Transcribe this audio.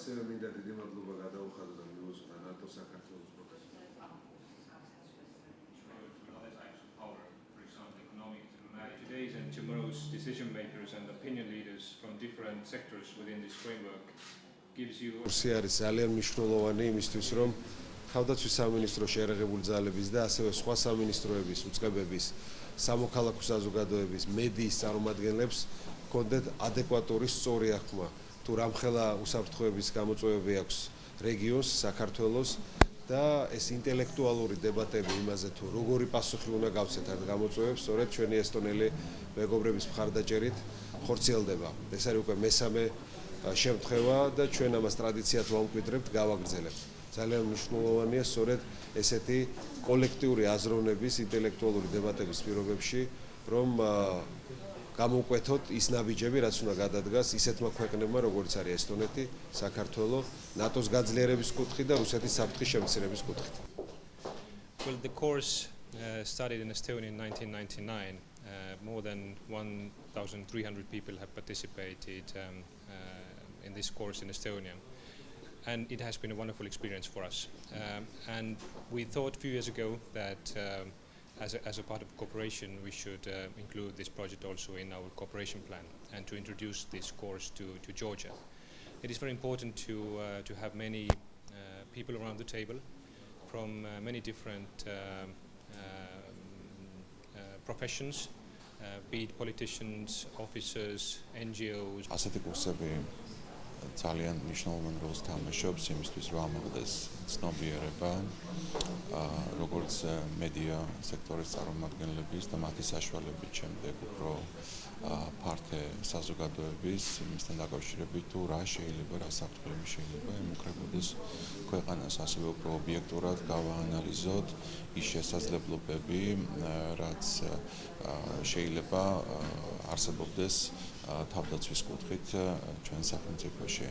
ასევე მინდა დიდი მადლობა გადაუხადო და მიუძღვნა ნატო საქართველოს პროფესიას. Today's and tomorrow's decision makers and opinion leaders from different sectors within this framework gives you კურსი არის ძალიან მნიშვნელოვანი იმისთვის, რომ თავდაცვის სამინისტრო შეერაღებული ძალების და ასევე სხვა სამინისტროების, უწყებების, სამოქალაქო საზოგადოების, მედიის წარმომადგენლებს ჰქონდეთ ადეკვატური სწორი აღქმა თუ რამხელა უსაფრთხოების გამოწვევები აქვს რეგიონს, საქართველოს და ეს ინტელექტუალური დებატები იმაზე თუ როგორი პასუხი უნდა გავცეთ ამ გამოწვევებს, სწორედ ჩვენი ესტონელი მეგობრების მხარდაჭერით ხორციელდება. ეს არის უკვე მესამე შემთხვევა და ჩვენ ამას ტრადიციად ვამკვიდრებთ, გავაგრძელებთ. ძალიან მნიშვნელოვანია სწორედ ესეთი კოლექტიური აზროვნების, ინტელექტუალური დებატების პირობებში, რომ გამოვკვეთოთ ის ნაბიჯები, რაც უნდა გადადგას ისეთმა ქვეყნებმა, როგორც არის ესტონეთი, საქართველო, ნატოს გაძლიერების კუთხით და რუსეთის საფრთხის შემცირების კუთხით. Well, the course started in Estonia in 1999. More than 1,300 people have participated in this course in Estonia. And it has been a wonderful experience for us. And we thought a few years ago that as a part of cooperation, we should include this project also in our cooperation plan and to introduce this course to Georgia. It is very important to have many people around the table from many different professions, be it politicians, officers, NGOs. ასეთი კურსები ძალიან მნიშვნელოვან როლს თამაშობს იმისთვის, რომ ამოხდეს ცნობიერება როგორც მედია სექტორის წარმომადგენლების და მათი საშუალებით შემდეგ უფრო ფართე საზოგადოების იმისთან დაკავშირებით თუ რა შეიძლება, რა საფრთხეები შეიძლება ემუქრებოდეს ქვეყანას, ასევე უფრო ობიექტურად გავაანალიზოთ ის შესაძლებლობები, რაც შეიძლება არსებობდეს თავდაცვის კუთხით ჩვენ სახელმწიფოში.